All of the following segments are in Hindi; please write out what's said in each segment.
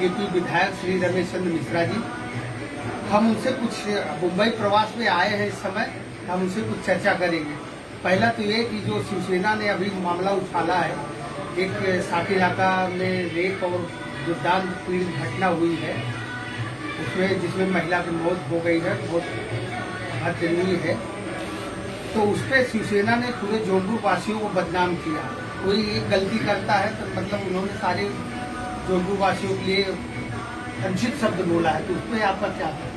बीजेपी विधायक श्री रमेश चंद्र मिश्रा जी। हम उनसे कुछ मुंबई प्रवास में आए हैं, इस समय हम उनसे कुछ चर्चा करेंगे। पहला तो ये कि जो शिवसेना ने अभी मामला उछाला है, एक साथी इलाका में रेप और दुर्दांत पीड़ित घटना हुई है, उसमें जिसमें महिला की मौत हो गई है, बहुत हदनीय है। तो उस पर शिवसेना ने पूरे जौनपुर वासियों को बदनाम किया। कोई एक गलती करता है तो मतलब उन्होंने सारे जौनपुर वासियों के लिए अनुचित शब्द बोला है, तो उस पर आपका क्या है?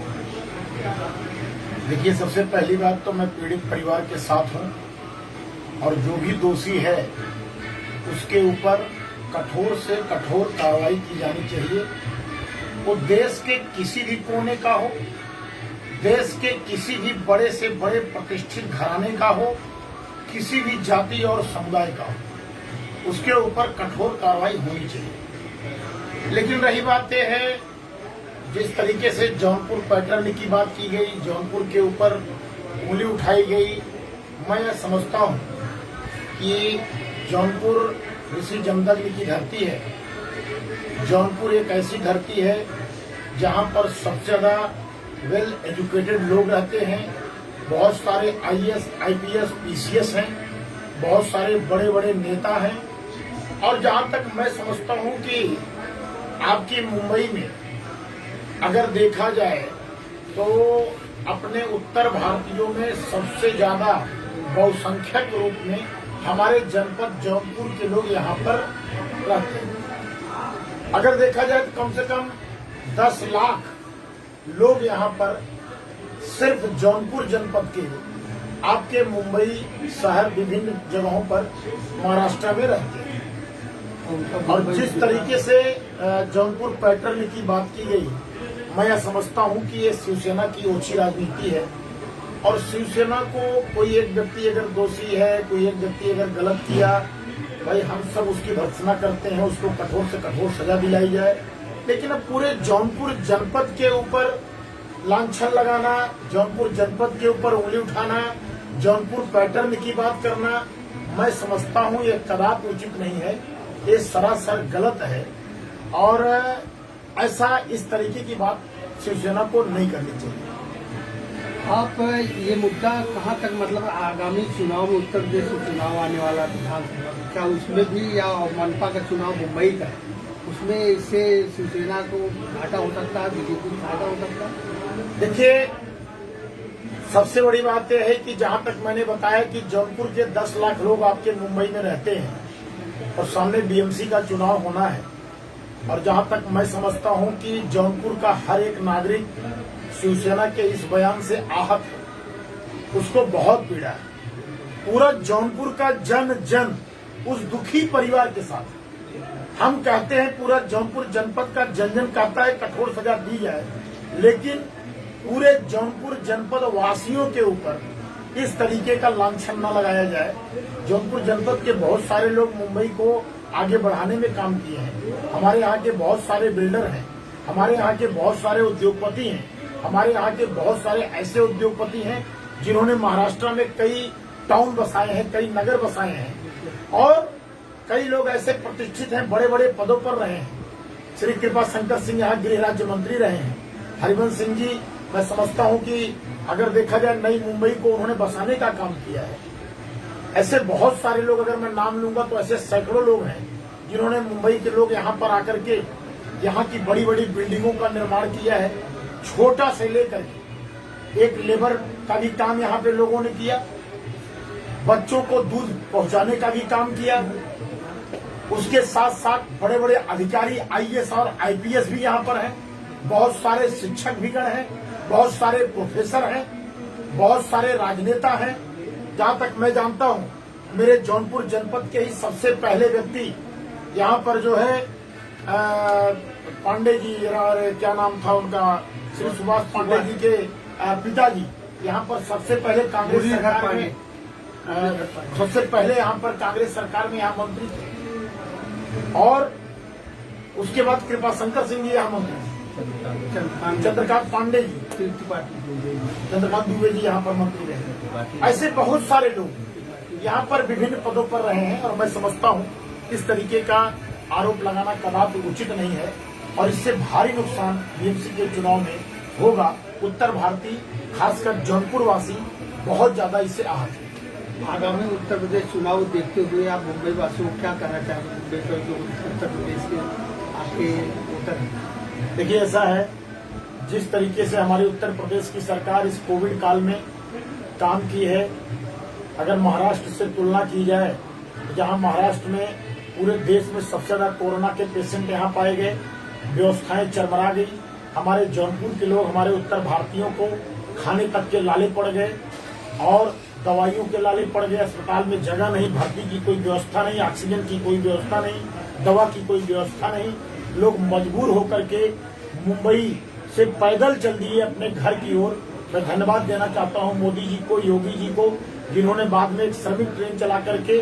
देखिए, सबसे पहली बात तो मैं पीड़ित परिवार के साथ हूं और जो भी दोषी है उसके ऊपर कठोर से कठोर कार्रवाई की जानी चाहिए। वो देश के किसी भी कोने का हो, देश के किसी भी बड़े से बड़े प्रतिष्ठित घराने का हो, किसी भी जाति और समुदाय का हो, उसके ऊपर कठोर कार्रवाई होनी चाहिए। लेकिन रही बात यह है, जिस तरीके से जौनपुर पैटर्न की बात की गई, जौनपुर के ऊपर उंगली उठाई गई, मैं यह समझता हूं कि जौनपुर ऋषि जमदग्नि की धरती है। जौनपुर एक ऐसी धरती है जहां पर सबसे ज्यादा वेल एजुकेटेड लोग रहते हैं। बहुत सारे आईएएस, आईपीएस, पीसीएस हैं, बहुत सारे बड़े बड़े नेता हैं। और जहां तक मैं समझता हूं कि आपकी मुंबई में अगर देखा जाए तो अपने उत्तर भारतीयों में सबसे ज्यादा बहुसंख्यक रूप में हमारे जनपद जौनपुर के लोग यहाँ पर रहते हैं। अगर देखा जाए तो कम से कम 10 लाख लोग यहाँ पर सिर्फ जौनपुर जनपद के आपके मुंबई शहर विभिन्न जगहों पर महाराष्ट्र में रहते हैं। और जिस तरीके से जौनपुर पैटर्न की बात की गई, मैं यह समझता हूं कि ये शिवसेना की ओछी राजनीति है। और शिवसेना को कोई एक व्यक्ति अगर दोषी है, कोई एक व्यक्ति अगर गलत किया, भाई हम सब उसकी भर्त्सना करते हैं, उसको कठोर से कठोर सजा दिलाई जाए। लेकिन अब पूरे जौनपुर जनपद के ऊपर लांछन लगाना, जौनपुर जनपद के ऊपर उंगली उठाना, जौनपुर पैटर्न की बात करना, मैं समझता हूं ये कदापि उचित नहीं है, ये सरासर गलत है। और ऐसा इस तरीके की बात शिवसेना को नहीं करनी चाहिए। आप ये मुद्दा कहाँ तक मतलब आगामी चुनाव में, उत्तर प्रदेश में चुनाव आने वाला विधानसभा, क्या उसमें भी, या मनपा का चुनाव मुंबई का है, उसमें इससे शिवसेना को घाटा हो सकता है, बीजेपी को फायदा हो सकता है? देखिए, सबसे बड़ी बात यह है कि जहां तक मैंने बताया कि जौनपुर के 10 लाख लोग आपके मुंबई में रहते हैं और सामने बीएमसी का चुनाव होना है। और जहां तक मैं समझता हूं कि जौनपुर का हर एक नागरिक शिवसेना के इस बयान से आहत है, उसको बहुत पीड़ा है। पूरा जौनपुर का जन जन उस दुखी परिवार के साथ। हम कहते हैं, पूरा जौनपुर जनपद का जन जन कहता है कठोर सजा दी जाए, लेकिन पूरे जौनपुर जनपद वासियों के ऊपर इस तरीके का लांछन न लगाया जाए। जौनपुर जनपद के बहुत सारे लोग मुंबई को आगे बढ़ाने में काम किए हैं। हमारे यहाँ के बहुत सारे बिल्डर हैं, हमारे यहाँ के बहुत सारे उद्योगपति हैं, हमारे यहाँ के बहुत सारे ऐसे उद्योगपति हैं जिन्होंने महाराष्ट्र में कई टाउन बसाए हैं, कई नगर बसाए हैं। और कई लोग ऐसे प्रतिष्ठित हैं, बड़े बड़े पदों पर रहे हैं। श्री कृपा शंकर सिंह यहाँ गृह राज्य मंत्री रहे हैं। हरिवंश सिंह जी, मैं समझता हूँ कि अगर देखा जाए नई मुंबई को उन्होंने बसाने का काम किया है। ऐसे बहुत सारे लोग, अगर मैं नाम लूंगा तो ऐसे सैकड़ों लोग हैं जिन्होंने, मुंबई के लोग यहाँ पर आकर के यहाँ की बड़ी बड़ी बिल्डिंगों का निर्माण किया है। छोटा से लेकर के एक लेबर का भी काम यहाँ पे लोगों ने किया, बच्चों को दूध पहुंचाने का भी काम किया। उसके साथ साथ बड़े बड़े अधिकारी आईएएस और आईपीएस भी यहाँ पर हैं। बहुत सारे शिक्षक भी गण हैं, बहुत सारे प्रोफेसर हैं, बहुत सारे राजनेता हैं। जहां तक मैं जानता हूं, मेरे जौनपुर जनपद के ही सबसे पहले व्यक्ति यहाँ पर जो है पांडे जी, क्या नाम था उनका, श्री सुभाष पांडे जी के पिताजी यहाँ पर सबसे पहले कांग्रेस सरकार में, सबसे पहले यहाँ पर कांग्रेस सरकार में यहाँ मंत्री थे। और उसके बाद कृपा शंकर सिंह जी यहाँ मंत्री थे, चंद्रकांत पांडे जी, चंद्रकांत दुबे जी यहाँ पर मंत्री रहे। ऐसे बहुत सारे लोग यहाँ पर विभिन्न पदों पर रहे हैं। और मैं समझता हूँ इस तरीके का आरोप लगाना कदापि उचित नहीं है। और इससे भारी नुकसान बीएमसी के चुनाव में होगा। उत्तर भारतीय खासकर जौनपुर वासी बहुत ज्यादा इससे आहत है। आगामी उत्तर प्रदेश चुनाव देखते हुए आप मुंबई वासियों को क्या कहना चाहेंगे, मुंबई का जो उत्तर प्रदेश के आपके वोटर हैं? देखिए, ऐसा है, जिस तरीके से हमारी उत्तर प्रदेश की सरकार इस कोविड काल में काम की है, अगर महाराष्ट्र से तुलना की जाए, जहां महाराष्ट्र में पूरे देश में सबसे ज्यादा कोरोना के पेशेंट यहां पाए गए, व्यवस्थाएं चरमरा गई, हमारे जौनपुर के लोग, हमारे उत्तर भारतीयों को खाने तक के लाले पड़ गए और दवाइयों के लाले पड़ गए। अस्पताल में जगह नहीं, भर्ती की कोई व्यवस्था नहीं, ऑक्सीजन की कोई व्यवस्था नहीं, दवा की कोई व्यवस्था नहीं। लोग मजबूर होकर के मुंबई से पैदल चल दिए अपने घर की ओर। मैं धन्यवाद देना चाहता हूं मोदी जी को, योगी जी को, जिन्होंने बाद में एक श्रमिक ट्रेन चला करके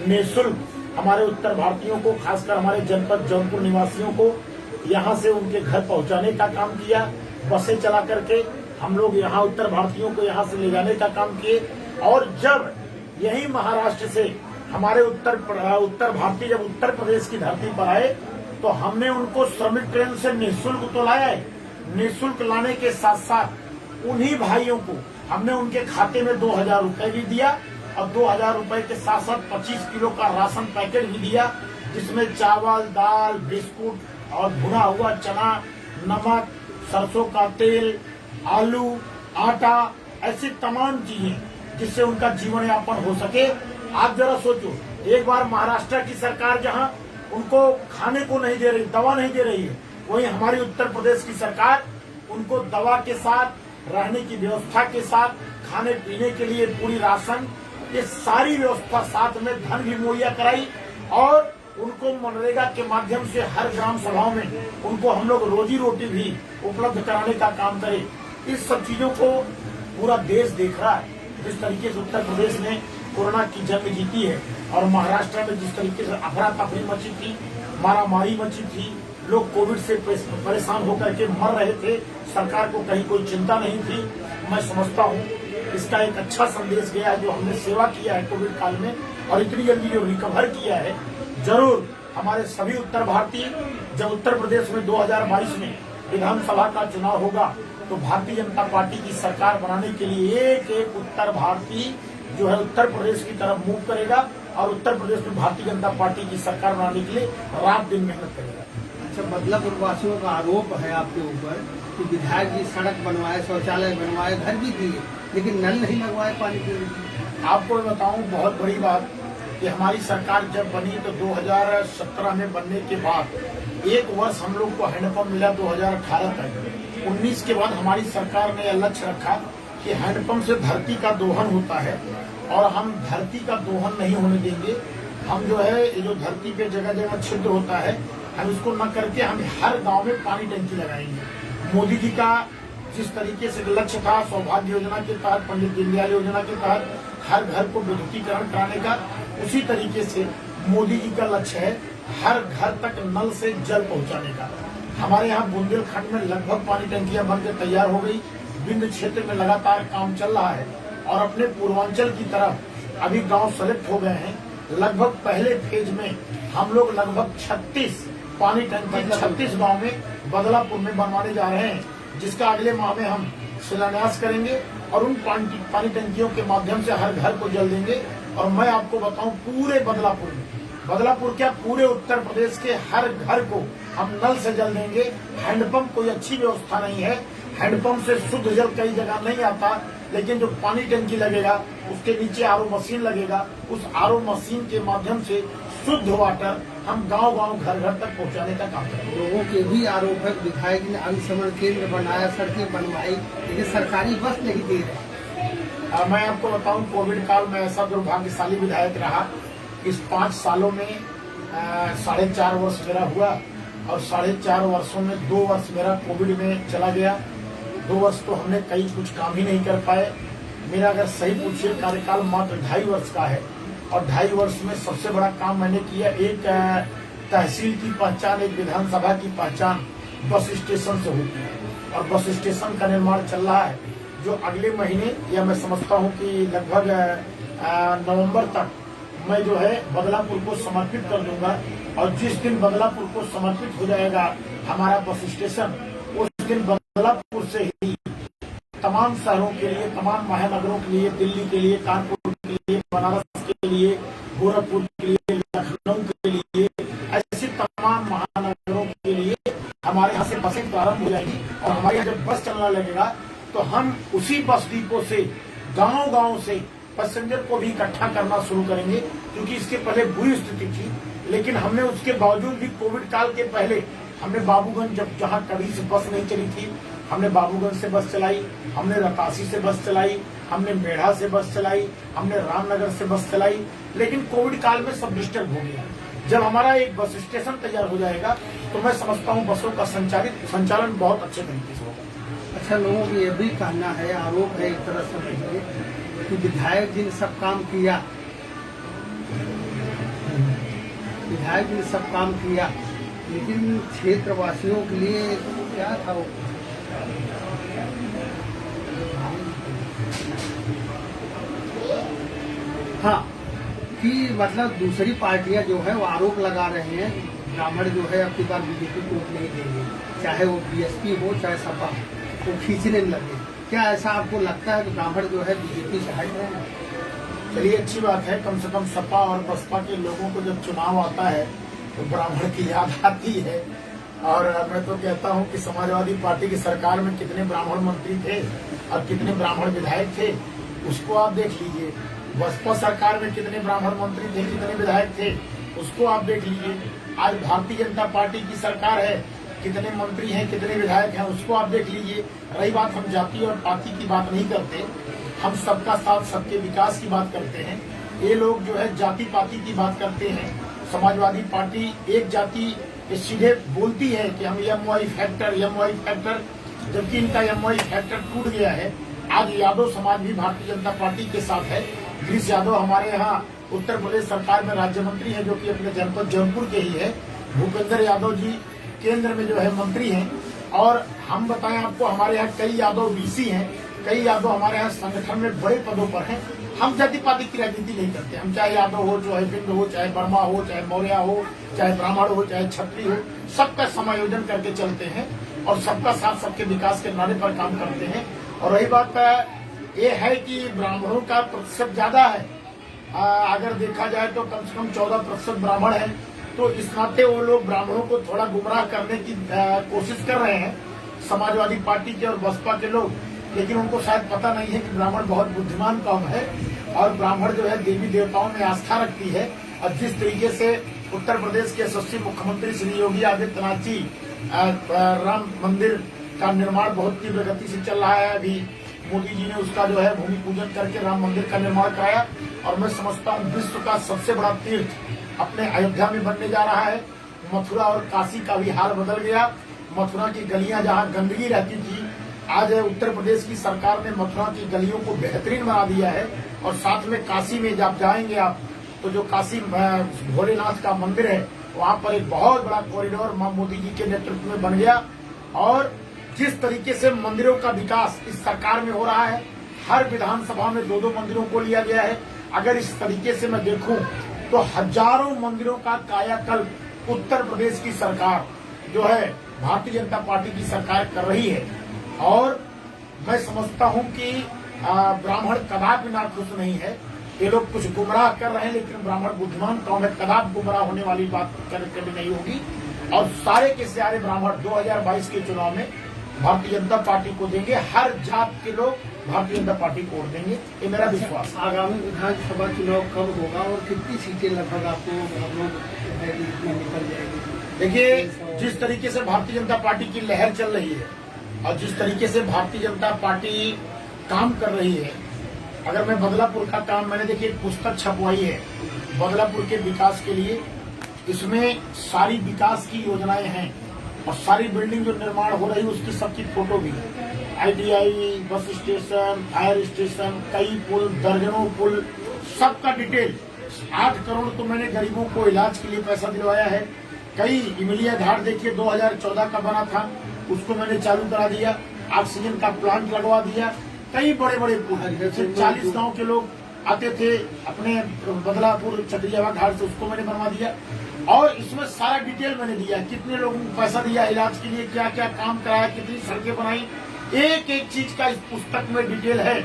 निःशुल्क हमारे उत्तर भारतीयों को, खासकर हमारे जनपद जौनपुर निवासियों को यहां से उनके घर पहुंचाने का काम किया। बसें चला करके हम लोग यहां उत्तर भारतीयों को यहां से ले जाने का काम किए। और जब यही महाराष्ट्र से हमारे उत्तर भारतीय जब उत्तर प्रदेश की धरती पर आए, तो हमने उनको श्रमिक ट्रेन से निःशुल्क तो लाया है। निःशुल्क लाने के साथ साथ उन्हीं भाइयों को हमने उनके खाते में 2000 रुपए भी दिया और 2000 रुपए के साथ साथ 25 किलो का राशन पैकेट भी दिया, जिसमें चावल, दाल, बिस्कुट और भुना हुआ चना, नमक, सरसों का तेल, आलू, आटा, ऐसी तमाम चीजें जिससे उनका जीवन यापन हो सके। आप जरा सोचो, एक बार महाराष्ट्र की सरकार जहां उनको खाने को नहीं दे रही, दवा नहीं दे रही है, वहीं हमारी उत्तर प्रदेश की सरकार उनको दवा के साथ, रहने की व्यवस्था के साथ, खाने पीने के लिए पूरी राशन, ये सारी व्यवस्था, साथ में धन भी मुहैया कराई और उनको मनरेगा के माध्यम से हर ग्राम सभाओं में उनको हम लोग रोजी रोटी भी उपलब्ध कराने का काम करें। इस सब चीजों को पूरा देश देख रहा है, जिस तरीके से उत्तर प्रदेश ने कोरोना की जंग जीती है और महाराष्ट्र में जिस तरीके से अफरा तफरी मची थी, मारामारी मची थी, लोग कोविड से परेशान होकर के मर रहे थे, सरकार को कहीं कोई चिंता नहीं थी। मैं समझता हूँ इसका एक अच्छा संदेश गया है, जो हमने सेवा किया है कोविड काल में और इतनी जल्दी जो रिकवर किया है। जरूर हमारे सभी उत्तर भारतीय, जब उत्तर प्रदेश में 2022 में विधानसभा का चुनाव होगा, तो भारतीय जनता पार्टी की सरकार बनाने के लिए एक एक उत्तर भारतीय जो है उत्तर प्रदेश की तरफ मूव करेगा और उत्तर प्रदेश में भारतीय जनता पार्टी की सरकार बनाने के लिए रात दिन मेहनत करेगा। अच्छा, बदलापुर वासियों का आरोप है आपके ऊपर कि विधायक जी सड़क बनवाए, शौचालय बनवाए, घर भी दिए, लेकिन नल नहीं लगवाए पानी के लिए। आपको मैं बताऊं, बहुत बड़ी बात कि हमारी सरकार जब बनी तो 2017 में बनने के बाद एक वर्ष हम लोग को हैंडपंप मिला 2018 तक। 19 के बाद हमारी सरकार ने लक्ष्य रखा कि हैंडपंप से धरती का दोहन होता है और हम धरती का दोहन नहीं होने देंगे। हम जो है, ये जो धरती पे जगह जगह छिद्र होता है, हम इसको न करके हम हर गांव में पानी टंकी लगाएंगे। मोदी जी का जिस तरीके से लक्ष्य था, सौभाग्य योजना के तहत, पंडित दीनदयाल योजना के तहत हर घर को विद्युतीकरण कराने का, उसी तरीके से मोदी जी का लक्ष्य है हर घर तक नल से जल पहुंचाने का। हमारे यहाँ बुंदेलखंड में लगभग पानी टंकियां बनकर तैयार हो गई। विंध्य क्षेत्र में लगातार काम चल रहा है और अपने पूर्वांचल की तरफ अभी गांव सेलेक्ट हो गए हैं। लगभग पहले फेज में हम लोग लगभग 36 पानी टंकी 36 गांव में बदलापुर में बनवाने जा रहे हैं, जिसका अगले माह में हम शिलान्यास करेंगे और उन पानी टंकियों के माध्यम से हर घर को जल देंगे। और मैं आपको बताऊं, पूरे बदलापुर क्या, पूरे उत्तर प्रदेश के हर घर को हम नल से जल देंगे। हैंडपंप कोई अच्छी व्यवस्था नहीं है, हैंडपंप से शुद्ध जल कई जगह नहीं आता, लेकिन जो पानी टंकी लगेगा उसके नीचे आरओ मशीन लगेगा, उस आरओ मशीन के माध्यम से शुद्ध वाटर हम गांव-गांव, घर-घर तक पहुंचाने का काम करेंगे। लोगों के भी आरोप है, विधायक ने अग्निशमन केंद्र बनाया, सड़कें बनवाई, लेकिन सरकारी बस नहीं दे रहे। मैं आपको बताऊं, कोविड काल में ऐसा दुर्भाग्यशाली विधायक रहा। इस 5 सालों में 4.5 वर्ष मेरा हुआ और 4.5 वर्षों में 2 वर्ष मेरा कोविड में चला गया। 2 वर्ष तो हमने कई कुछ काम ही नहीं कर पाए। मेरा अगर सही पूछिए कार्यकाल मात्र 2.5 वर्ष का है और 2.5 वर्ष में सबसे बड़ा काम मैंने किया, एक तहसील की पहचान, एक विधानसभा की पहचान बस स्टेशन से होती है और बस स्टेशन का निर्माण चल रहा है, जो अगले महीने, या मैं समझता हूं कि लगभग नवंबर तक मैं जो है बदलापुर को समर्पित कर दूंगा। और जिस दिन बदलापुर को समर्पित हो जाएगा हमारा बस स्टेशन, उस दिन बदलापुर से ही तमाम शहरों के लिए, तमाम महानगरों के लिए, दिल्ली के लिए, कानपुर के लिए, बनारस के लिए, गोरखपुर के लिए, लखनऊ के लिए, ऐसी तमाम महानगरों के लिए हमारे यहाँ से बसें प्रारंभ हो जाएंगी। और हमारे यहाँ जब बस चलना लगेगा तो हम उसी बस डिपो से गांव-गांव से पैसेंजर को भी इकट्ठा करना शुरू करेंगे, क्योंकि इसके पहले बुरी स्थिति थी। लेकिन हमने उसके बावजूद भी कोविड काल के पहले हमने बाबूगंज, जब जहां कभी से बस नहीं चली थी, हमने बाबूगंज से बस चलाई, हमने रतासी से बस चलाई, हमने मेढ़ा से बस चलाई, हमने रामनगर से बस चलाई। लेकिन कोविड काल में सब डिस्टर्ब हो गया। जब हमारा एक बस स्टेशन तैयार हो जाएगा तो मैं समझता हूँ बसों का संचालन बहुत अच्छे तरीके से होगा। अच्छा, लोगों को ये भी कहना है, आरोप है एक तरह से कि विधायक जी ने सब काम किया, विधायक जी ने सब काम किया, लेकिन क्षेत्रवासियों के लिए क्या था वो? हाँ, कि मतलब दूसरी पार्टियां जो है वो आरोप लगा रहे हैं ब्राह्मण जो है अब की बार बीजेपी को वोट नहीं देंगे, चाहे वो बीएसपी हो चाहे सपा, वो खींचने लगे। क्या ऐसा आपको लगता है कि ब्राह्मण जो है बीजेपी से हट रहे हैं? चलिए, अच्छी बात है। कम से कम सपा और बसपा के लोगों को जब चुनाव आता है तो ब्राह्मण की याद आती है। और मैं तो कहता हूं कि समाजवादी पार्टी की सरकार में कितने ब्राह्मण मंत्री थे और कितने ब्राह्मण विधायक थे, उसको आप देख लीजिए। बसपा सरकार में कितने ब्राह्मण मंत्री थे, कितने विधायक थे, उसको आप देख लीजिए। आज भारतीय जनता पार्टी की सरकार है, कितने मंत्री हैं, कितने विधायक हैं, उसको आप देख लीजिए। रही बात, हम जाति और पार्टी की बात नहीं करते, हम सबका साथ, सबके विकास की बात करते हैं। ये लोग जो है जाति पाति की बात करते हैं। समाजवादी पार्टी एक जाति सीधे बोलती है कि हम एमवाई फैक्टर, जबकि इनका एमवाई फैक्टर टूट गया है। आज यादव समाज भी भारतीय जनता पार्टी के साथ है। गिरीश यादव हमारे यहाँ उत्तर प्रदेश सरकार में राज्य मंत्री है, जो कि अपने जनपद जौनपुर के ही है। भूपेंद्र यादव जी केंद्र में जो है मंत्री हैं। और हम बताएं आपको, हमारे यहाँ कई यादव बीसी हैं, कई यादव हमारे यहाँ संगठन में बड़े पदों पर हैं। हम जाति पाति की राजनीति नहीं करते। हम चाहे यादव हो, चाहे बिंद हो, चाहे वर्मा हो, चाहे मौर्य हो, चाहे ब्राह्मण हो, चाहे क्षत्रिय हो, सबका समायोजन करके चलते हैं और सबका साथ, सबके विकास के नारे पर काम करते हैं। और रही बात ये है कि ब्राह्मणों का प्रतिशत ज्यादा है। अगर देखा जाए तो कम से कम 14% ब्राह्मण है। तो इस नाते वो लोग ब्राह्मणों को थोड़ा गुमराह करने की कोशिश कर रहे हैं, समाजवादी पार्टी के और बसपा के लोग। लेकिन उनको शायद पता नहीं है कि ब्राह्मण बहुत बुद्धिमान कौम है और ब्राह्मण जो है देवी देवताओं में आस्था रखती है। और जिस तरीके से उत्तर प्रदेश के यशस्वी मुख्यमंत्री श्री योगी आदित्यनाथ जी राम मंदिर का निर्माण बहुत तीव्र गति से चल रहा है। अभी मोदी जी ने उसका जो है भूमि पूजन करके राम मंदिर का निर्माण कराया। और मैं समझता हूँ विश्व का सबसे बड़ा तीर्थ अपने अयोध्या में बनने जा रहा है। मथुरा और काशी का भी हाल बदल गया। मथुरा की गलियां जहाँ गंदगी रहती थी, आज उत्तर प्रदेश की सरकार ने मथुरा की गलियों को बेहतरीन बना दिया है। और साथ में काशी में जब जाएंगे आप तो जो काशी भोलेनाथ का मंदिर है, वहाँ पर एक बहुत बड़ा कॉरिडोर मोदी जी के नेतृत्व में बन गया। और जिस तरीके से मंदिरों का विकास इस सरकार में हो रहा है, हर विधानसभा में 2-2 मंदिरों को लिया गया है। अगर इस तरीके से मैं देखूं तो हजारों मंदिरों का कायाकल्प उत्तर प्रदेश की सरकार जो है भारतीय जनता पार्टी की सरकार कर रही है। और मैं समझता हूं कि ब्राह्मण कदापि ना खुश नहीं है। ये लोग कुछ गुमराह कर रहे हैं, लेकिन ब्राह्मण बुद्धिमान कौम है, कदापि गुमराह होने वाली बात कभी नहीं होगी। और सारे के सारे ब्राह्मण 2022 के चुनाव में भारतीय जनता पार्टी को देंगे। हर जात के लोग भारतीय जनता पार्टी को वोट देंगे, ये मेरा विश्वास है। आगामी विधानसभा चुनाव कब होगा और कितनी सीटें लगभग आपको निकल जाएगी? देखिए, जिस तरीके से भारतीय जनता पार्टी की लहर चल रही है और जिस तरीके से भारतीय जनता पार्टी काम कर रही है, अगर मैं बदलापुर का काम, मैंने देखिए एक पुस्तक छपवाई है बदलापुर के विकास के लिए। इसमें सारी विकास की योजनाएं हैं और सारी बिल्डिंग जो निर्माण हो रही है उसकी सबकी फोटो भी है। ITI, bus station, fire station, कई पुल, दर्जनों पुल, सबका डिटेल। 8 करोड़ तो मैंने गरीबों को इलाज के लिए पैसा दिलवाया है। कई इमलिया घाट देखिए 2014 का बना था, उसको मैंने चालू करा दिया। ऑक्सीजन का प्लांट लगवा दिया। कई बड़े बड़े पुल, 40 गांव के लोग आते थे अपने बदलापुर चक्रियावा घाट से, उसको मैंने बनवा दिया। और इसमें सारा डिटेल मैंने दिया, कितने लोगों को पैसा दिया इलाज के लिए, क्या क्या काम कराया, कितनी सड़कें बनाई, एक एक चीज का इस पुस्तक में डिटेल है।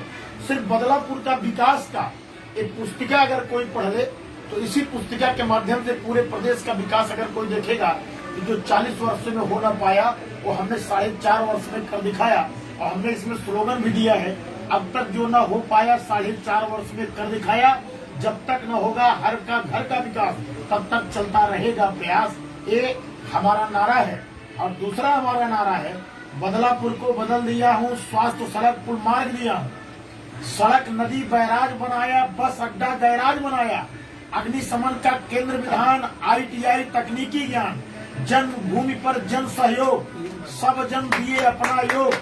सिर्फ बदलापुर का विकास का एक पुस्तिका अगर कोई पढ़ ले तो इसी पुस्तिका के माध्यम से पूरे प्रदेश का विकास अगर कोई देखेगा तो जो 40 वर्ष में हो ना पाया वो हमने 4.5 वर्ष में कर दिखाया। और हमने इसमें स्लोगन भी दिया है, अब तक जो ना हो पाया 4.5 वर्ष में कर दिखाया, जब तक न होगा हर का घर का विकास तब तक चलता रहेगा प्रयास। ये हमारा नारा है। और दूसरा हमारा नारा है, बदलापुर को बदल दिया हूँ, स्वास्थ्य सड़क पुल मार्ग दिया हूँ, सड़क नदी बैराज बनाया, बस अड्डा गैराज बनाया, अग्निशमन का केंद्र विधान, ITI तकनीकी ज्ञान, जन्मभूमि पर जन सहयोग, सब जन दिए अपना योग,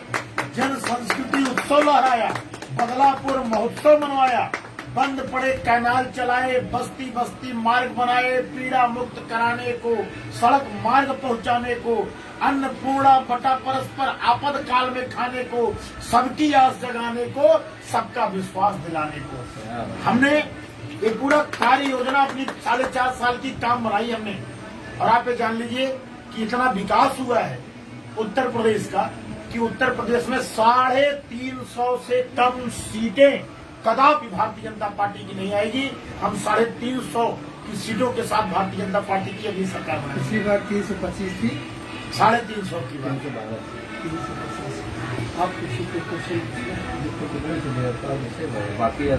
जन संस्कृति उत्सव लहराया, बदलापुर महोत्सव मनवाया, बंद पड़े कैनाल चलाए, बस्ती बस्ती मार्ग बनाए, पीड़ा मुक्त कराने को, सड़क मार्ग पहुंचाने को, अन्नपूर्णा बटा परस्पर आपद काल में खाने को, सबकी आस जगाने को, सबका विश्वास दिलाने को। हमने ये पूरा कार्य योजना अपनी 4.5 साल की काम बनाई हमने। और आप ये जान लीजिए कि इतना विकास हुआ है उत्तर प्रदेश का कि उत्तर प्रदेश में 350 से कम सीटें कदापि भारतीय जनता पार्टी की नहीं आएगी। हम 350 की सीटों के साथ भारतीय जनता पार्टी की अगली सरकार बनाएगी। पिछली बार 325 थी, 350 की बात। 350। आप किसी को क्वेश्चन बाकी